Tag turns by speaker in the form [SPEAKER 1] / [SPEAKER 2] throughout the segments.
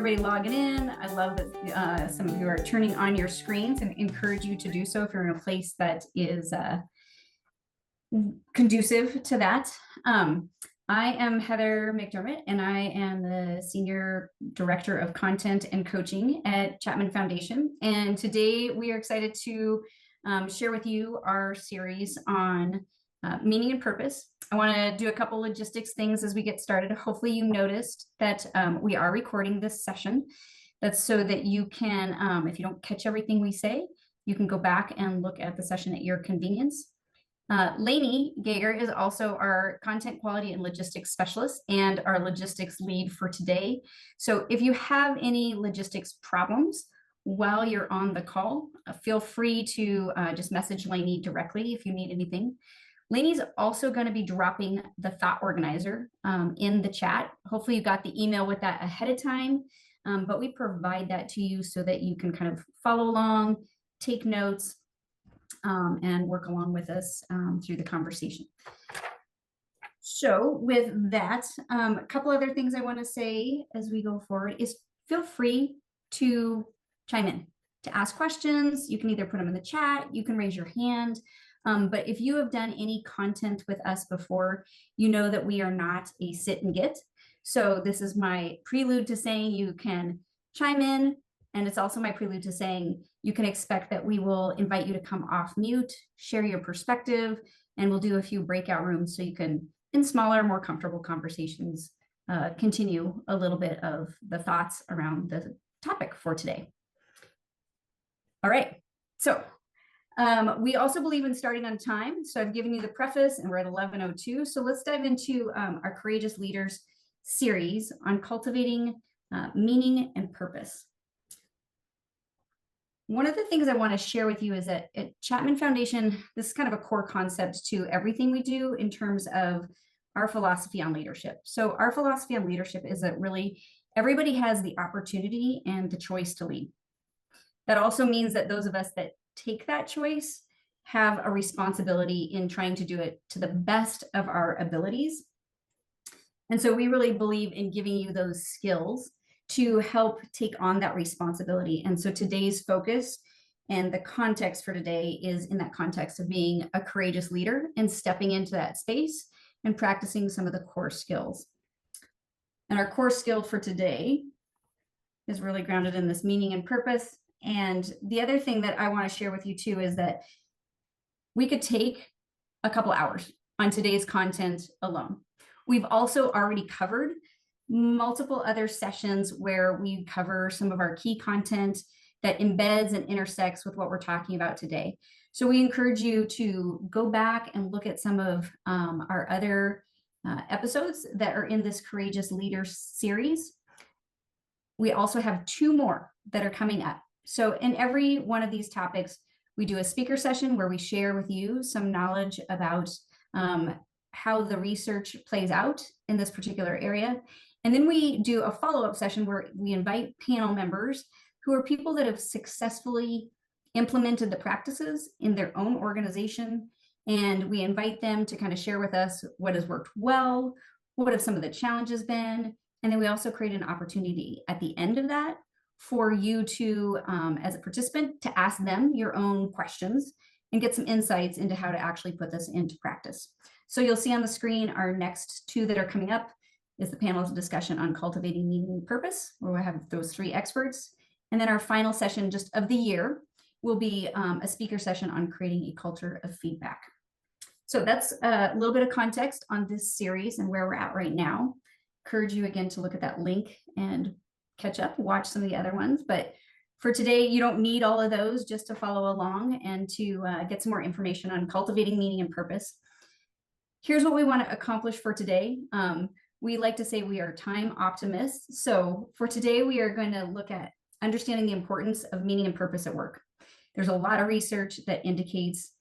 [SPEAKER 1] everybody logging in. I love that some of you are turning on your screens, and encourage you to do so if you're in a place that is conducive to that. I am Heather McDermott, and I am the Senior Director of Content and Coaching at Chapman Foundation. And today we are excited to share with you our series on meaning and purpose. I want to do a couple logistics things as we get started. Hopefully you noticed that we are recording this session. That's so that you can, if you don't catch everything we say, you can go back and look at the session at your convenience. Lainey Gager is also our content quality and logistics specialist and our logistics lead for today. So if you have any logistics problems while you're on the call, feel free to just message Lainey directly if you need anything. Lainey's also going to be dropping the thought organizer in the chat. Hopefully you got the email with that ahead of time, but we provide that to you so that you can kind of follow along, take notes, and work along with us through the conversation. So with that, a couple other things I want to say as we go forward is feel free to chime in, to ask questions. You can either put them in the chat, you can raise your hand. But if you have done any content with us before, you know that we are not a sit and get. So this is my prelude to saying you can chime in. And it's also my prelude to saying you can expect that we will invite you to come off mute, share your perspective, and we'll do a few breakout rooms so you can, in smaller, more comfortable conversations, continue a little bit of the thoughts around the topic for today. All right, so we also believe in starting on time. So I've given you the preface and we're at 11:02. So let's dive into our Courageous Leaders series on cultivating meaning and purpose. One of the things I want to share with you is that at Chapman Foundation, this is kind of a core concept to everything we do in terms of our philosophy on leadership. So our philosophy on leadership is that really everybody has the opportunity and the choice to lead. That also means that those of us that take that choice have a responsibility in trying to do it to the best of our abilities. And so we really believe in giving you those skills to help take on that responsibility. And so today's focus and the context for today is in that context of being a courageous leader and stepping into that space and practicing some of the core skills. And our core skill for today is really grounded in this meaning and purpose. And the other thing that I want to share with you too is that we could take a couple hours on today's content alone. We've also already covered multiple other sessions where we cover some of our key content that embeds and intersects with what we're talking about today. So we encourage you to go back and look at some of our other episodes that are in this Courageous Leaders series. We also have 2 more that are coming up. So in every one of these topics, we do a speaker session where we share with you some knowledge about how the research plays out in this particular area. And then we do a follow-up session where we invite panel members who are people that have successfully implemented the practices in their own organization. And we invite them to kind of share with us what has worked well, what have some of the challenges been. And then we also create an opportunity at the end of that for you to, as a participant, to ask them your own questions and get some insights into how to actually put this into practice. So you'll see on the screen our next 2 that are coming up is the panel's discussion on cultivating meaning and purpose, where we'll have those 3 experts. And then our final session just of the year will be a speaker session on creating a culture of feedback. So that's a little bit of context on this series and where we're at right now. Encourage you again to look at that link and catch up, watch some of the other ones. But for today, you don't need all of those just to follow along and to get some more information on cultivating meaning and purpose. Here's what we want to accomplish for today. We like to say we are time optimists. So for today, we are going to look at understanding the importance of meaning and purpose at work. There's a lot of research that indicates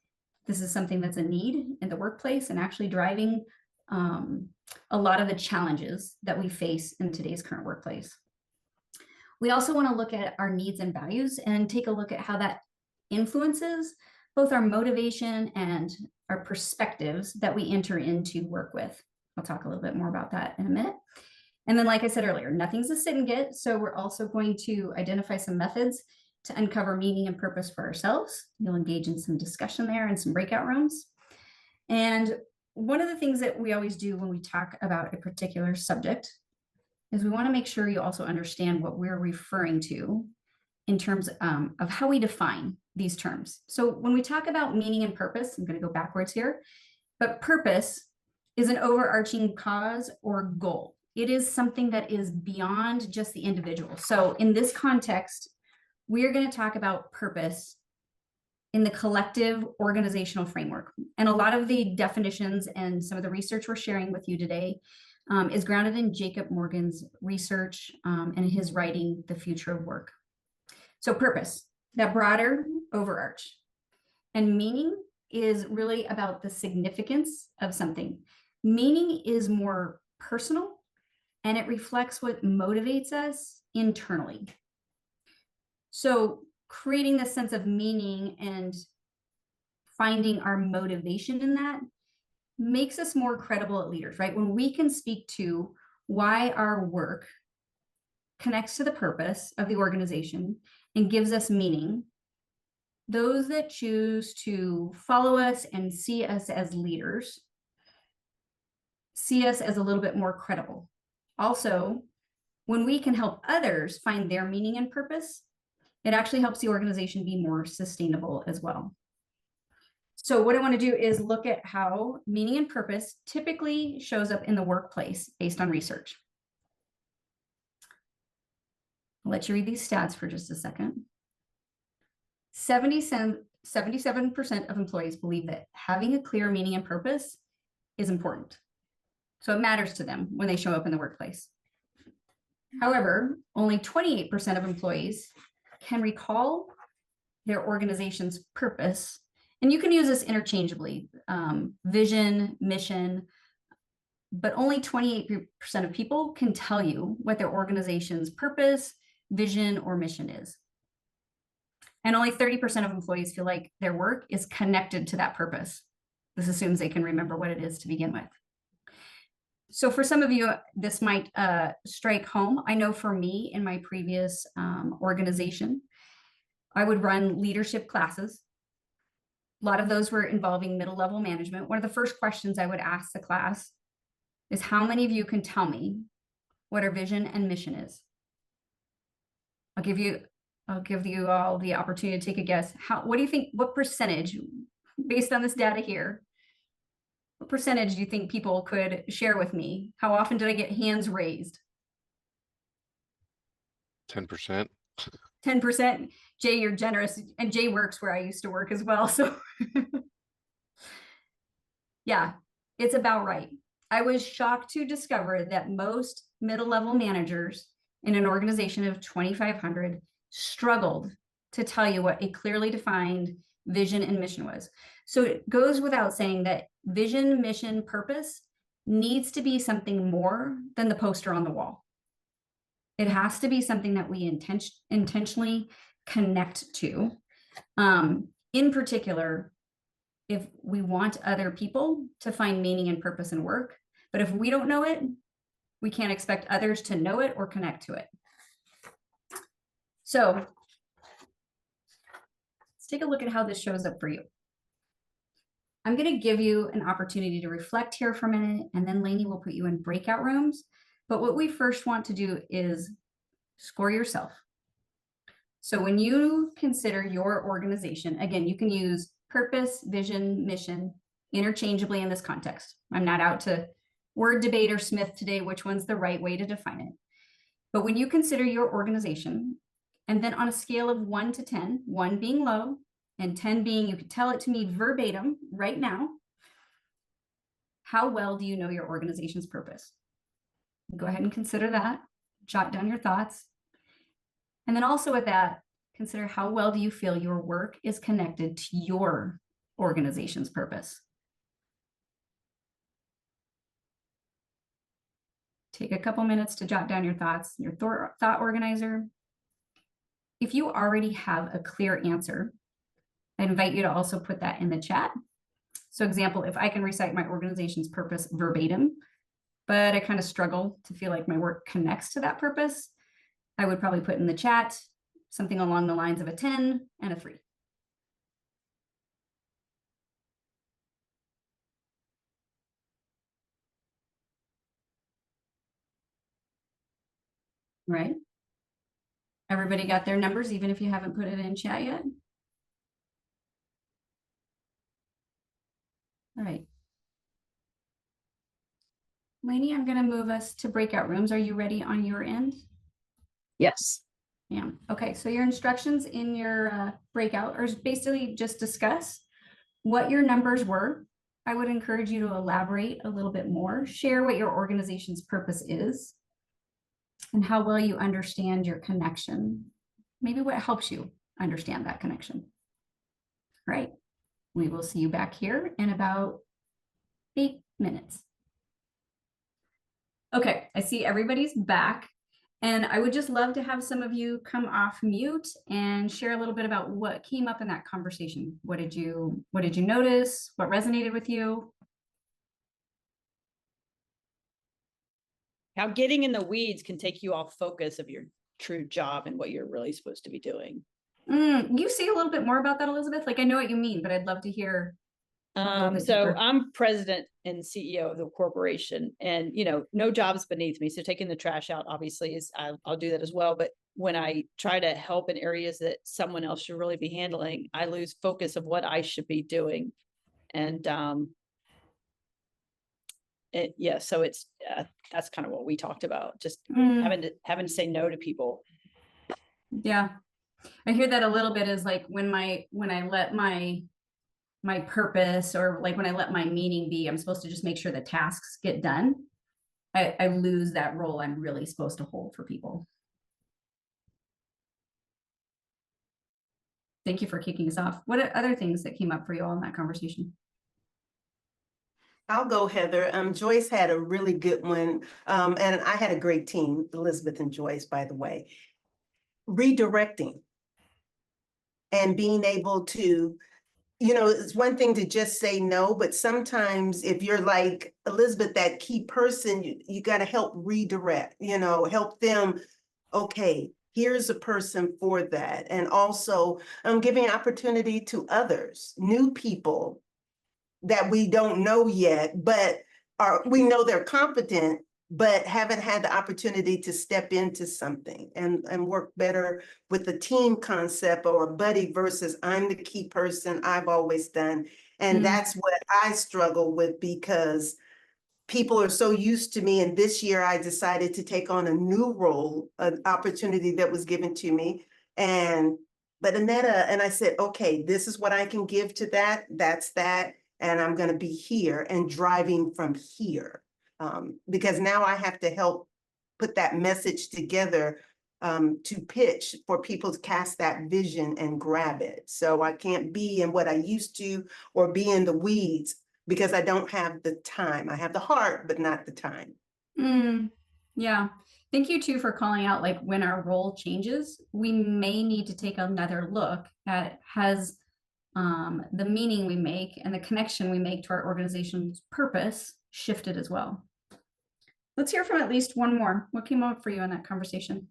[SPEAKER 1] this is something that's a need in the workplace and actually driving a lot of the challenges that we face in today's current workplace. We also want to look at our needs and values and take a look at how that influences both our motivation and our perspectives that we enter into work with. I'll talk a little bit more about that in a minute. And then, like I said earlier, nothing's a sit and get. So we're also going to identify some methods to uncover meaning and purpose for ourselves. You'll engage in some discussion there and some breakout rooms. And one of the things that we always do when we talk about a particular subject is we want to make sure you also understand what we're referring to in terms of how we define these terms. So when we talk about meaning and purpose, I'm going to go backwards here, but purpose is an overarching cause or goal. It is something that is beyond just the individual. So in this context, we're going to talk about purpose in the collective organizational framework. And a lot of the definitions and some of the research we're sharing with you today is grounded in Jacob Morgan's research and his writing, The Future of Work. So purpose, that broader overarch. And meaning is really about the significance of something. Meaning is more personal and it reflects what motivates us internally. So creating this sense of meaning and finding our motivation in that makes us more credible as leaders, right? When we can speak to why our work connects to the purpose of the organization and gives us meaning, those that choose to follow us and see us as leaders see us as a little bit more credible. Also, when we can help others find their meaning and purpose, it actually helps the organization be more sustainable as well. So what I want to do is look at how meaning and purpose typically shows up in the workplace based on research. I'll let you read these stats for just a second. 77% of employees believe that having a clear meaning and purpose is important. So it matters to them when they show up in the workplace. However, only 28% of employees can recall their organization's purpose. And you can use this interchangeably, vision, mission, but only 28% of people can tell you what their organization's purpose, vision, or mission is. And only 30% of employees feel like their work is connected to that purpose. This assumes they can remember what it is to begin with. So for some of you, this might strike home. I know for me in my previous organization, I would run leadership classes. A lot of those were involving middle-level management. One of the first questions I would ask the class is, how many of you can tell me what our vision and mission is? I'll give you all the opportunity to take a guess. What do you think, what percentage, based on this data here, what percentage do you think people could share with me? How often did I get hands raised?
[SPEAKER 2] 10%.
[SPEAKER 1] 10%. Jay, you're generous. And Jay works where I used to work as well. So yeah, it's about right. I was shocked to discover that most middle-level managers in an organization of 2,500 struggled to tell you what a clearly defined vision and mission was. So it goes without saying that vision, mission, purpose needs to be something more than the poster on the wall. It has to be something that we intentionally connect to. In particular, if we want other people to find meaning and purpose in work, but if we don't know it, we can't expect others to know it or connect to it. So let's take a look at how this shows up for you. I'm going to give you an opportunity to reflect here for a minute, and then Lainey will put you in breakout rooms. But what we first want to do is score yourself. So when you consider your organization, again, you can use purpose, vision, mission interchangeably in this context. I'm not out to word debate or Smith today which one's the right way to define it. But when you consider your organization, and then on a scale of 1 to 10, 1 being low and 10 being you could tell it to me verbatim right now, how well do you know your organization's purpose? Go ahead and consider that. Jot down your thoughts. And then also with that, consider how well do you feel your work is connected to your organization's purpose. Take a couple minutes to jot down your thoughts, your thought organizer. If you already have a clear answer, I invite you to also put that in the chat. So example, if I can recite my organization's purpose verbatim, but I kind of struggle to feel like my work connects to that purpose, I would probably put in the chat something along the lines of a 10 and a 3. Right? Everybody got their numbers, even if you haven't put it in chat yet? All right. Lainey, I'm going to move us to breakout rooms. Are you ready on your end?
[SPEAKER 2] Yes.
[SPEAKER 1] Yeah. Okay. So your instructions in your breakout are basically just discuss what your numbers were. I would encourage you to elaborate a little bit more, share what your organization's purpose is, and how well you understand your connection. Maybe what helps you understand that connection. All right. We will see you back here in about 8 minutes. Okay, I see everybody's back. And I would just love to have some of you come off mute and share a little bit about what came up in that conversation. What did you notice? What resonated with you?
[SPEAKER 2] How getting in the weeds can take you off focus of your true job and what you're really supposed to be doing.
[SPEAKER 1] You say a little bit more about that, Elizabeth? Like, I know what you mean, but I'd love to hear a little bit
[SPEAKER 2] So
[SPEAKER 1] deeper.
[SPEAKER 2] I'm president and CEO of the corporation, and no jobs beneath me. So taking the trash out obviously is I'll do that as well. But when I try to help in areas that someone else should really be handling, I lose focus of what I should be doing. And so it's that's kind of what we talked about, just having to say no to people.
[SPEAKER 1] Yeah, I hear that a little bit is like when I let my purpose, or like when I let my meaning be, I'm supposed to just make sure the tasks get done. I lose that role I'm really supposed to hold for people. Thank you for kicking us off. What are other things that came up for you all in that conversation?
[SPEAKER 3] I'll go, Heather. Joyce had a really good one, and I had a great team, Elizabeth and Joyce, by the way. Redirecting and being able to, it's one thing to just say no, but sometimes if you're like Elizabeth, that key person, you got to help redirect, help them. Okay, here's a person for that. And also giving opportunity to others, new people that we don't know yet, but we know they're competent, but haven't had the opportunity to step into something and work better with the team concept or a buddy versus I'm the key person, I've always done. And that's what I struggle with, because people are so used to me. And this year I decided to take on a new role, an opportunity that was given to me. But Annetta, and I said, okay, this is what I can give to that. That's that. And I'm going to be here and driving from here, because now I have to help put that message together to pitch for people to cast that vision and grab it. So I can't be in what I used to or be in the weeds, because I don't have the time. I have the heart, but not the time.
[SPEAKER 1] Yeah. Thank you too for calling out, like, when our role changes, we may need to take another look at has the meaning we make and the connection we make to our organization's purpose shifted as well. Let's hear from at least one more. What came up for you in that conversation?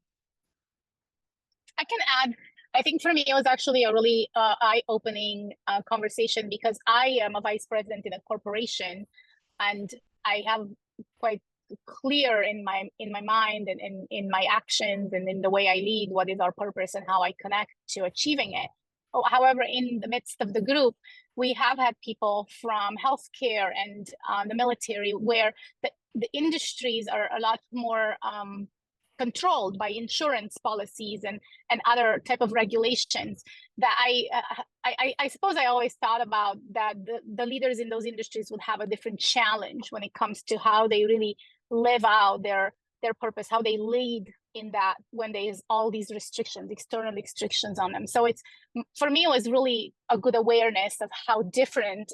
[SPEAKER 4] I can add, I think for me, it was actually a really eye-opening conversation, because I am a vice president in a corporation, and I have quite clear in my mind and in my actions and in the way I lead what is our purpose and how I connect to achieving it. However, in the midst of the group, we have had people from healthcare and the military, where the industries are a lot more controlled by insurance policies and other type of regulations, that I suppose I always thought about that the leaders in those industries would have a different challenge when it comes to how they really live out their purpose, how they lead in that when there's all these restrictions, external restrictions on them. So for me, it was really a good awareness of how different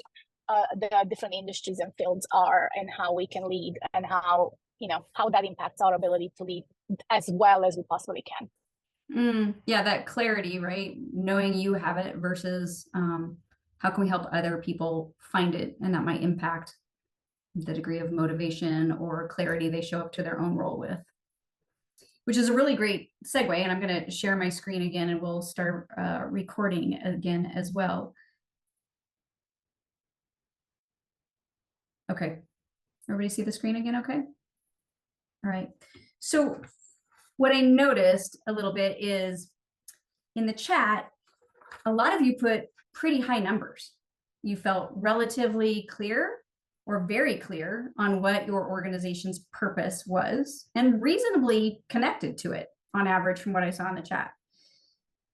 [SPEAKER 4] the different industries and fields are, and how we can lead, and how that impacts our ability to lead as well as we possibly can.
[SPEAKER 1] Yeah, that clarity, right? Knowing you have it versus how can we help other people find it, and that might impact the degree of motivation or clarity they show up to their own role with. Which is a really great segue, and I'm going to share my screen again, and we'll start recording again as well. Okay, everybody see the screen again? Okay. All right. So what I noticed a little bit is in the chat, a lot of you put pretty high numbers. You felt relatively clear or very clear on what your organization's purpose was and reasonably connected to it on average from what I saw in the chat.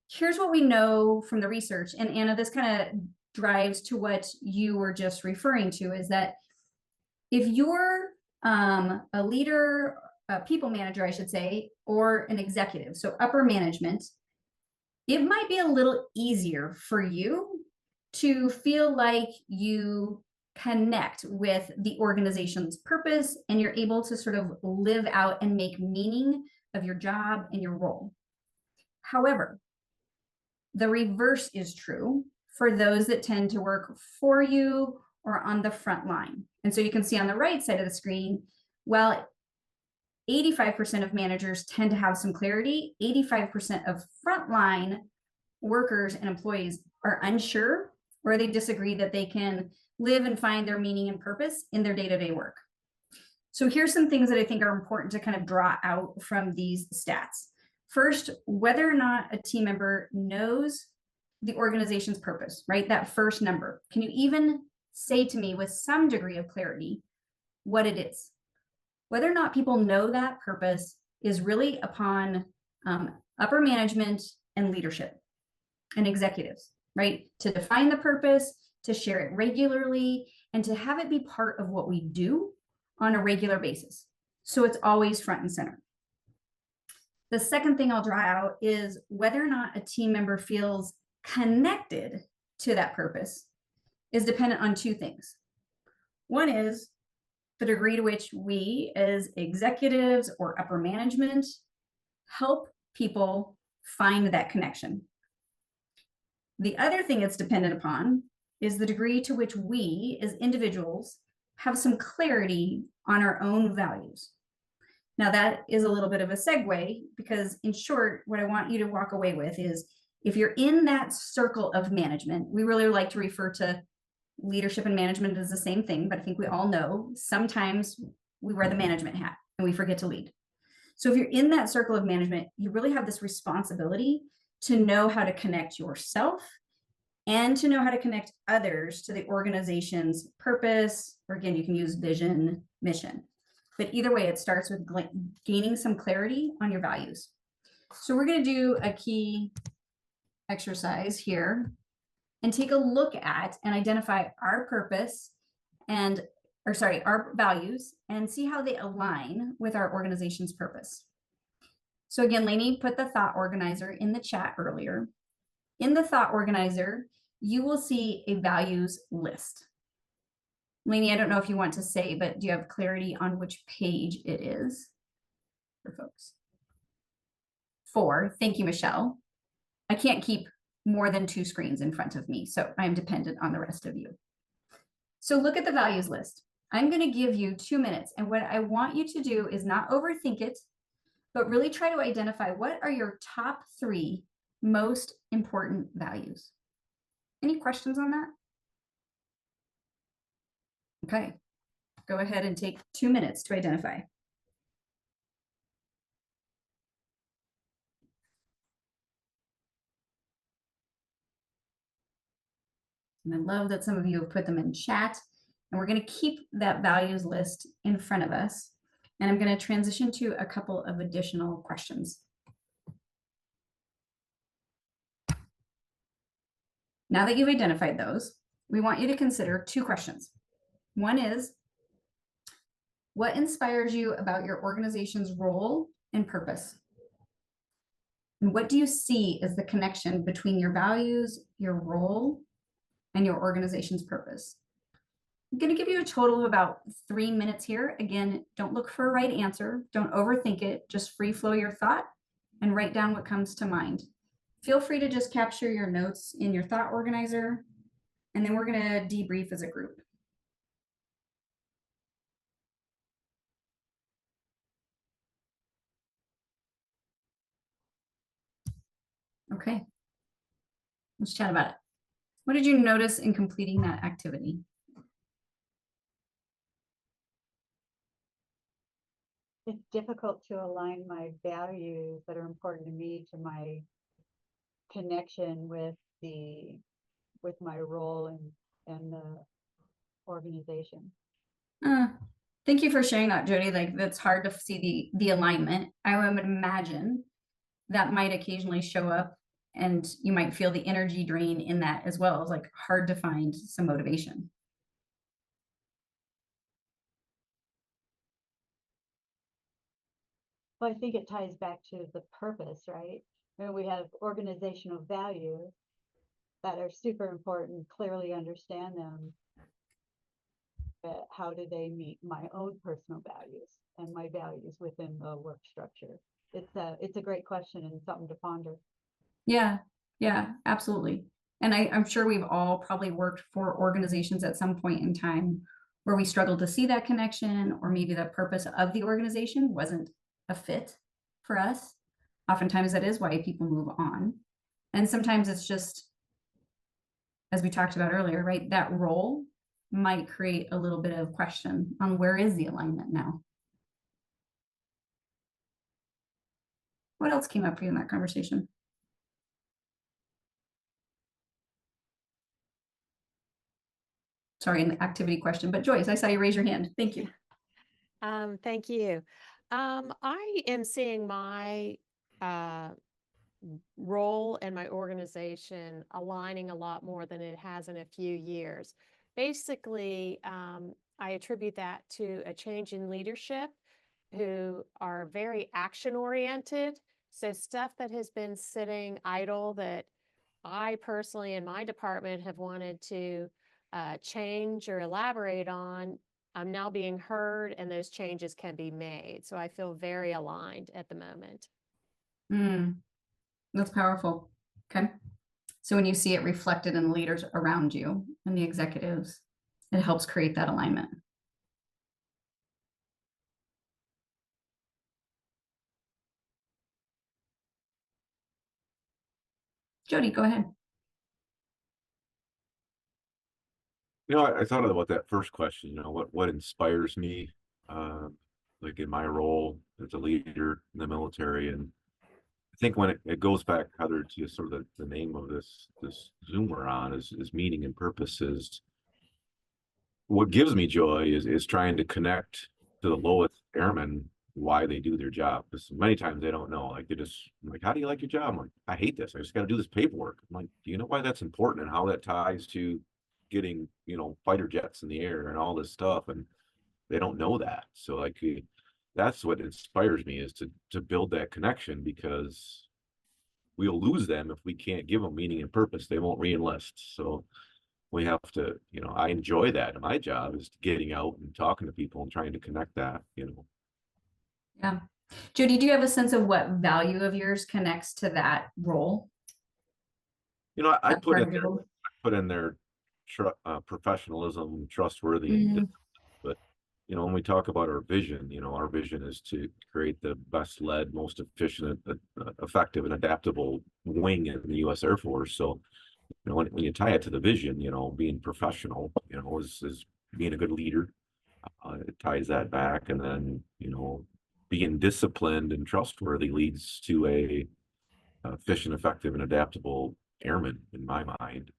[SPEAKER 1] Here's what we know from the research, and Anna, this kind of drives to what you were just referring to, is that if you're a leader, a people manager, I should say, or an executive, so upper management, it might be a little easier for you to feel like you connect with the organization's purpose and you're able to sort of live out and make meaning of your job and your role. However, the reverse is true for those that tend to work for you or on the front line. And so you can see on the right side of the screen, well, 85% of managers tend to have some clarity. 85% of frontline workers and employees are unsure, or they disagree that they can live and find their meaning and purpose in their day-to-day work. So here's some things that I think are important to kind of draw out from these stats. First, whether or not a team member knows the organization's purpose, right? That first number. Can you even say to me with some degree of clarity what it is? Whether or not people know that purpose is really upon upper management and leadership and executives, right? To define the purpose, to share it regularly, and to have it be part of what we do on a regular basis. So it's always front and center. The second thing I'll draw out is whether or not a team member feels connected to that purpose is dependent on two things. One is the degree to which we as executives or upper management help people find that connection. The other thing it's dependent upon is the degree to which we as individuals have some clarity on our own values. Now that is a little bit of a segue because in short, what I want you to walk away with is if you're in that circle of management, we really like to refer to leadership and management as the same thing, but I think we all know sometimes we wear the management hat and we forget to lead. So if you're in that circle of management, you really have this responsibility to know how to connect yourself and to know how to connect others to the organization's purpose, or again, you can use vision, mission. But either way, it starts with gaining some clarity on your values. So we're going to do a key exercise here and take a look at and identify our purpose and, our values and see how they align with our organization's purpose. So again, Lainey put the thought organizer in the chat earlier. In the thought organizer, you will see a values list. Lainey, I don't know if you want to say, but do you have clarity on which page it is for folks? 4. Thank you, Michelle. I can't keep more than 2 screens in front of me, so I'm dependent on the rest of you. So look at the values list. I'm going to give you 2 minutes, and what I want you to do is not overthink it, but really try to identify what are your top 3 most important values. Any questions on that? Okay, go ahead and take 2 minutes to identify. And I love that some of you have put them in chat, and we're going to keep that values list in front of us. And I'm going to transition to a couple of additional questions. Now that you've identified those, we want you to consider 2 questions. One is, what inspires you about your organization's role and purpose? And what do you see as the connection between your values, your role, and your organization's purpose? I'm going to give you a total of about 3 minutes here. Again, don't look for a right answer. Don't overthink it. Just free flow your thought and write down what comes to mind. Feel free to just capture your notes in your thought organizer, and then we're going to debrief as a group. Okay. Let's chat about it. What did you notice in completing that activity?
[SPEAKER 5] It's difficult to align my values that are important to me to my connection with my role and the organization.
[SPEAKER 1] Thank you for sharing that, Jody. Like, that's hard to see the alignment. I would imagine that might occasionally show up, and you might feel the energy drain in that as well. It's like hard to find some motivation.
[SPEAKER 5] Well, I think it ties back to the purpose, right? And we have organizational values that are super important, clearly understand them. But how do they meet my own personal values and my values within the work structure? It's a great question and something to ponder.
[SPEAKER 1] Yeah, absolutely. And I'm sure we've all probably worked for organizations at some point in time where we struggled to see that connection, or maybe the purpose of the organization wasn't a fit for us. Oftentimes that is why people move on. And sometimes it's just, as we talked about earlier, right? That role might create a little bit of question on where is the alignment now. What else came up for you in that conversation? Sorry, an activity question, but Joyce, I saw you raise your hand. Thank you.
[SPEAKER 6] Thank you. I am seeing my role and my organization aligning a lot more than it has in a few years. Basically, I attribute that to a change in leadership who are very action oriented. So stuff that has been sitting idle that I personally in my department have wanted to change or elaborate on, I'm now being heard and those changes can be made. So I feel very aligned at the moment.
[SPEAKER 1] That's powerful. Okay. So when you see it reflected in the leaders around you and the executives, it helps create that alignment. Jody, go ahead.
[SPEAKER 7] I thought about that first question, what inspires me, like in my role as a leader in the military. And I think when it goes back, Heather, to sort of the name of this Zoom we're on is meaning and purposes. What gives me joy is trying to connect to the lowest airmen why they do their job. Because many times they don't know. Like I'm like, how do you like your job? I'm like, I hate this. I just got to do this paperwork. I'm like, do you know why that's important and how that ties to getting, fighter jets in the air and all this stuff? And they don't know that. So like that's what inspires me, is to build that connection, because we'll lose them if we can't give them meaning and purpose. They won't re-enlist. So we have to, I enjoy that. And my job is getting out and talking to people and trying to connect that.
[SPEAKER 1] Yeah. Jody, do you have a sense of what value of yours connects to that role?
[SPEAKER 7] I
[SPEAKER 1] That
[SPEAKER 7] put
[SPEAKER 1] part
[SPEAKER 7] in
[SPEAKER 1] of your
[SPEAKER 7] there,
[SPEAKER 1] role?
[SPEAKER 7] professionalism, trustworthy, and but when we talk about our vision, our vision is to create the best led, most efficient, effective, and adaptable wing in the U.S. Air Force. So when you tie it to the vision, being professional, is being a good leader. It ties that back, and then being disciplined and trustworthy leads to a efficient, effective, and adaptable airman, in my mind.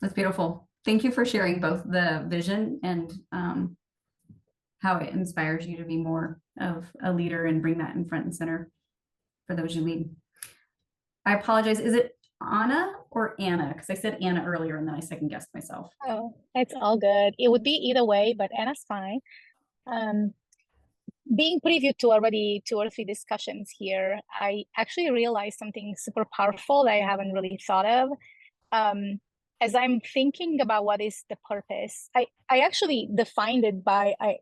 [SPEAKER 1] That's beautiful. Thank you for sharing both the vision and how it inspires you to be more of a leader and bring that in front and center for those you lead. I apologize. Is it Anna or Anna? Because I said Anna earlier and then I second guessed myself.
[SPEAKER 4] Oh, it's all good. It would be either way, but Anna's fine. Being preview to already 2 or 3 discussions here, I actually realized something super powerful that I haven't really thought of. As I'm thinking about what is the purpose, I actually defined it by I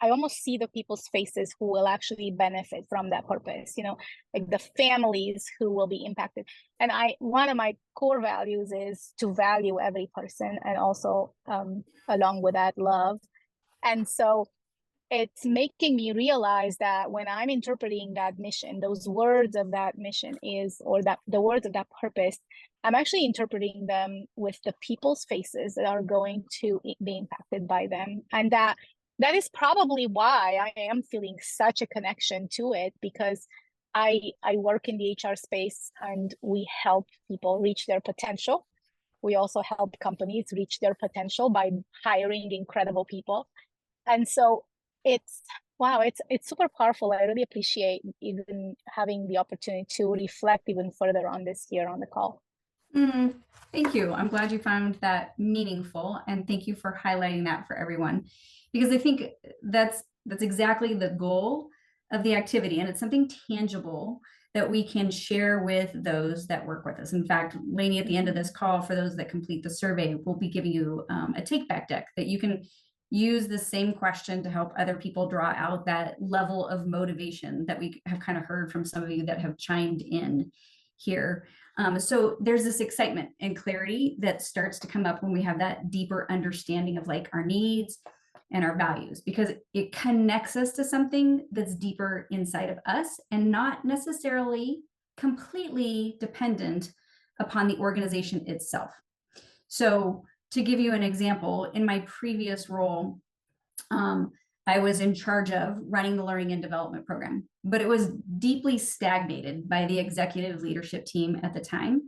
[SPEAKER 4] almost see the people's faces who will actually benefit from that purpose, like the families who will be impacted. And one of my core values is to value every person, and also along with that, love. And so it's making me realize that when I'm interpreting that mission, those words of that mission or that the words of that purpose, I'm actually interpreting them with the people's faces that are going to be impacted by them. And that is probably why I am feeling such a connection to it, because I work in the HR space and we help people reach their potential. We also help companies reach their potential by hiring incredible people. And so it's wow, it's super powerful. I really appreciate even having the opportunity to reflect even further on this here on the call.
[SPEAKER 1] Thank you. I'm glad you found that meaningful, and thank you for highlighting that for everyone, because I think that's exactly the goal of the activity, and it's something tangible that we can share with those that work with us. In fact, Lainey, at the end of this call, for those that complete the survey, we'll be giving you a take back deck that you can use the same question to help other people draw out that level of motivation that we have kind of heard from some of you that have chimed in here. So there's this excitement and clarity that starts to come up when we have that deeper understanding of like our needs and our values, because it connects us to something that's deeper inside of us and not necessarily completely dependent upon the organization itself. So to give you an example, in my previous role, I was in charge of running the learning and development program, but it was deeply stagnated by the executive leadership team at the time.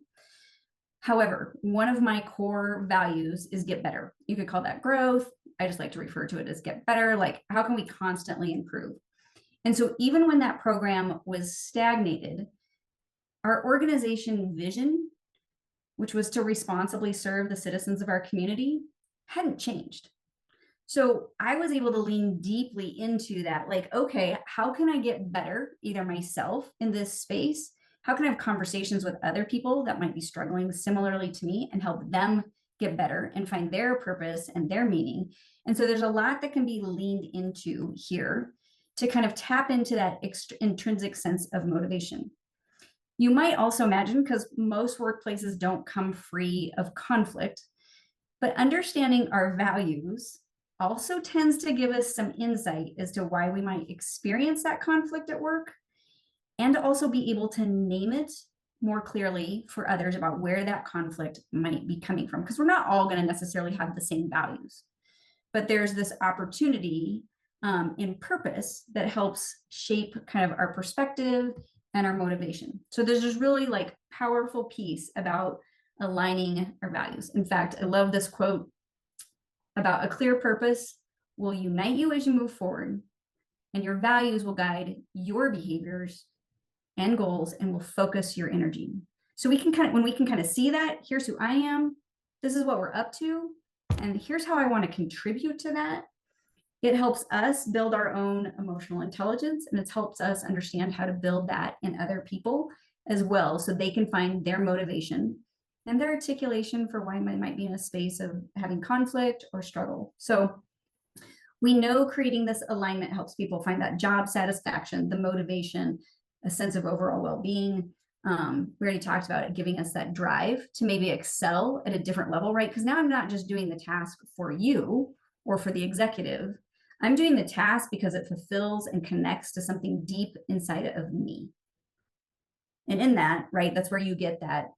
[SPEAKER 1] However, one of my core values is get better. You could call that growth. I just like to refer to it as get better. Like, how can we constantly improve? And so even when that program was stagnated, our organization vision, which was to responsibly serve the citizens of our community, hadn't changed. So I was able to lean deeply into that, like, okay, how can I get better, either myself in this space? How can I have conversations with other people that might be struggling similarly to me and help them get better and find their purpose and their meaning? And so there's a lot that can be leaned into here to kind of tap into that intrinsic sense of motivation. You might also imagine, because most workplaces don't come free of conflict, but understanding our values also tends to give us some insight as to why we might experience that conflict at work, and to also be able to name it more clearly for others about where that conflict might be coming from. Because we're not all going to necessarily have the same values, but there's this opportunity in purpose that helps shape kind of our perspective and our motivation. So there's this really like powerful piece about aligning our values. In fact, I love this quote about a clear purpose will unite you as you move forward, and your values will guide your behaviors and goals and will focus your energy. So we can when we can kind of see that, here's who I am, this is what we're up to, and here's how I want to contribute to that. It helps us build our own emotional intelligence, and it helps us understand how to build that in other people as well, so they can find their motivation and their articulation for why they might be in a space of having conflict or struggle. So we know creating this alignment helps people find that job satisfaction, the motivation, a sense of overall well-being. We already talked about it, giving us that drive to maybe excel at a different level, right? Because now I'm not just doing the task for you or for the executive. I'm doing the task because it fulfills and connects to something deep inside of me. And in that, right, that's where you get that,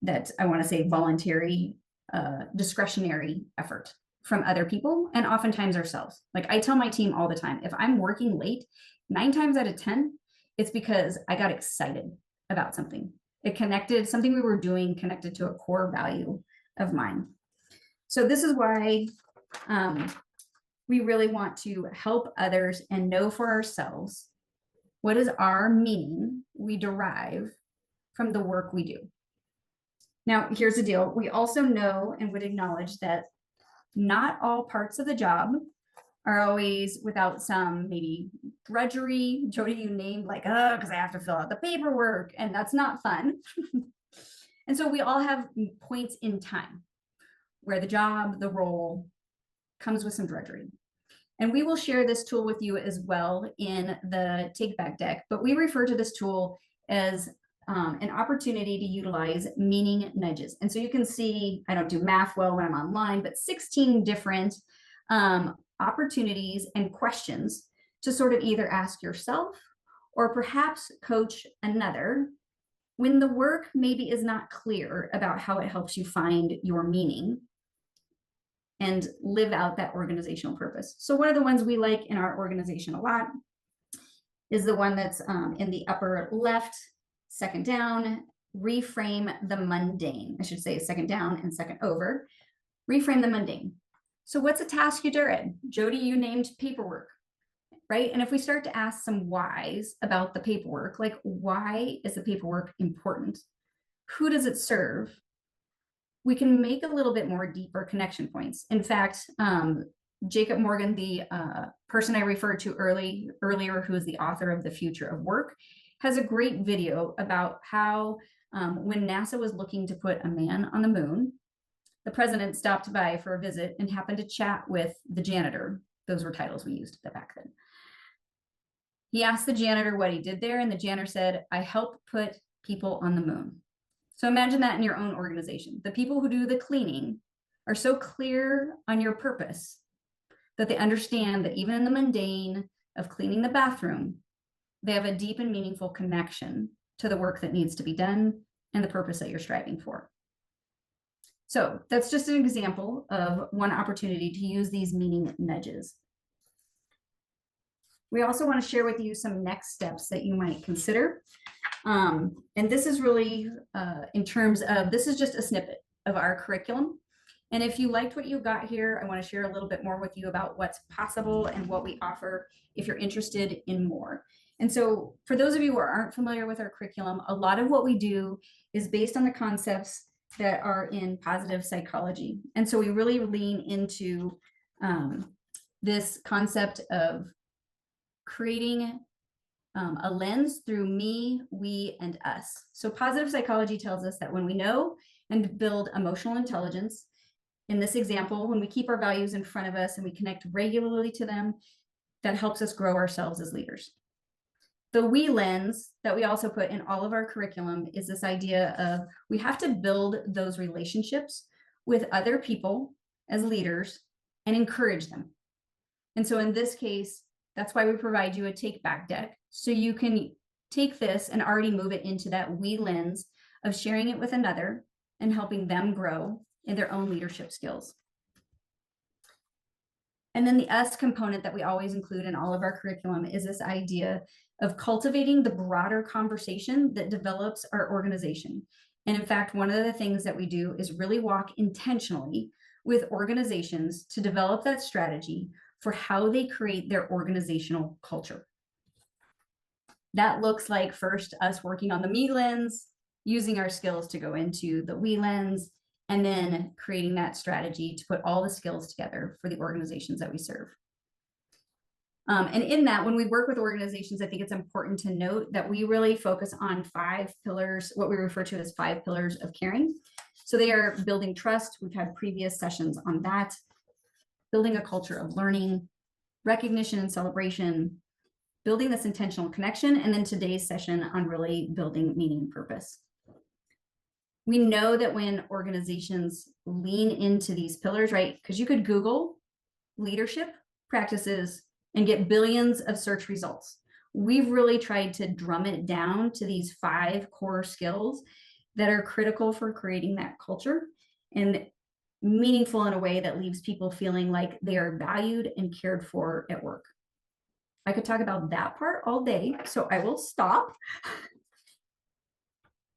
[SPEAKER 1] that I want to say voluntary, discretionary effort from other people, and oftentimes ourselves. Like I tell my team all the time, if I'm working late, 9 times out of 10, it's because I got excited about something. It connected, something we were doing connected to a core value of mine. So this is why we really want to help others and know for ourselves what is our meaning we derive from the work we do. Now, here's the deal. We also know and would acknowledge that not all parts of the job are always without some maybe drudgery. Jody, you named like, oh, because I have to fill out the paperwork, and that's not fun. And so we all have points in time where the job, the role comes with some drudgery. And we will share this tool with you as well in the take back deck, but we refer to this tool as an opportunity to utilize meaning nudges. And so you can see, I don't do math well when I'm online, but 16 different opportunities and questions to sort of either ask yourself or perhaps coach another when the work maybe is not clear about how it helps you find your meaning and live out that organizational purpose. So one of the ones we like in our organization a lot is the one that's in the upper left, second down, reframe the mundane. I should say second down and second over. Reframe the mundane. So what's a task you dread? Jody, you named paperwork, right? And if we start to ask some whys about the paperwork, like why is the paperwork important? Who does it serve? We can make a little bit more deeper connection points. In fact, Jacob Morgan, the person I referred to earlier, who is the author of The Future of Work, has a great video about how when NASA was looking to put a man on the moon, the president stopped by for a visit and happened to chat with the janitor. Those were titles we used back then. He asked the janitor what he did there, and the janitor said, "I help put people on the moon." So imagine that in your own organization. The people who do the cleaning are so clear on your purpose that they understand that even in the mundane of cleaning the bathroom, they have a deep and meaningful connection to the work that needs to be done and the purpose that you're striving for. So that's just an example of one opportunity to use these meaning nudges. We also want to share with you some next steps that you might consider. And this is really in terms of, this is just a snippet of our curriculum. And if you liked what you got here, I want to share a little bit more with you about what's possible and what we offer if you're interested in more. And so for those of you who aren't familiar with our curriculum, a lot of what we do is based on the concepts that are in positive psychology. And so we really lean into this concept of creating a lens through me, we, and us. So positive psychology tells us that when we know and build emotional intelligence, in this example, when we keep our values in front of us and we connect regularly to them, that helps us grow ourselves as leaders. The we lens that we also put in all of our curriculum is this idea of we have to build those relationships with other people as leaders and encourage them. And so in this case, that's why we provide you a take back deck. So you can take this and already move it into that we lens of sharing it with another and helping them grow in their own leadership skills. And then the us component that we always include in all of our curriculum is this idea of cultivating the broader conversation that develops our organization. And in fact, one of the things that we do is really walk intentionally with organizations to develop that strategy for how they create their organizational culture. That looks like first us working on the me lens, using our skills to go into the we lens, and then creating that strategy to put all the skills together for the organizations that we serve. And in that, when we work with organizations, I think it's important to note that we really focus on 5 pillars, what we refer to as 5 pillars of caring. So they are building trust. We've had previous sessions on that. Building a culture of learning, recognition and celebration, building this intentional connection, and then today's session on really building meaning and purpose. We know that when organizations lean into these pillars, right? Because you could Google leadership practices and get billions of search results. We've really tried to drum it down to these 5 core skills that are critical for creating that culture and meaningful in a way that leaves people feeling like they are valued and cared for at work. I could talk about that part all day, so I will stop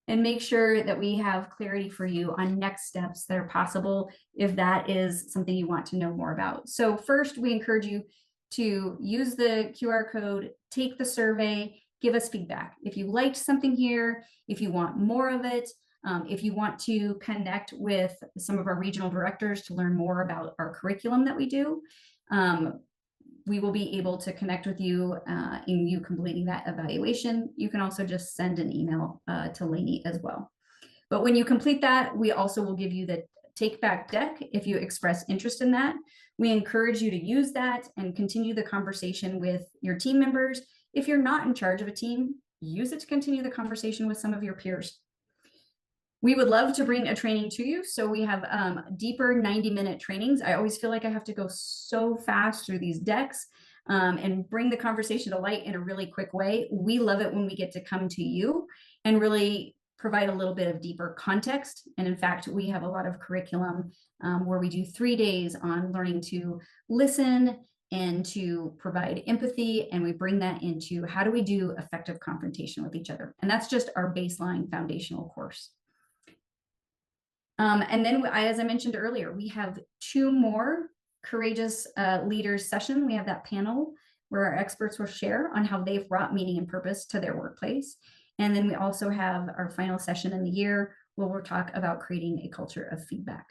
[SPEAKER 1] and make sure that we have clarity for you on next steps that are possible if that is something you want to know more about. So first, we encourage you to use the QR code, take the survey, give us feedback. If you liked something here, if you want more of it, if you want to connect with some of our regional directors to learn more about our curriculum that we do, we will be able to connect with you in you completing that evaluation. You can also just send an email to Lainey as well. But when you complete that, we also will give you the take back deck if you express interest in that. We encourage you to use that and continue the conversation with your team members. If you're not in charge of a team, use it to continue the conversation with some of your peers. We would love to bring a training to you. So we have deeper 90-minute trainings. I always feel like I have to go so fast through these decks and bring the conversation to light in a really quick way. We love it when we get to come to you and really provide a little bit of deeper context. And in fact, we have a lot of curriculum where we do 3 days on learning to listen and to provide empathy. And we bring that into how do we do effective confrontation with each other. And that's just our baseline foundational course. And then, as I mentioned earlier, we have 2 more Courageous Leaders session. We have that panel where our experts will share on how they've brought meaning and purpose to their workplace. And then we also have our final session in the year where we'll talk about creating a culture of feedback.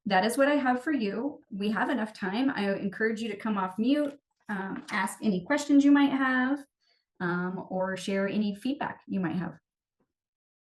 [SPEAKER 1] That is what I have for you. We have enough time. I encourage you to come off mute, ask any questions you might have, or share any feedback you might have.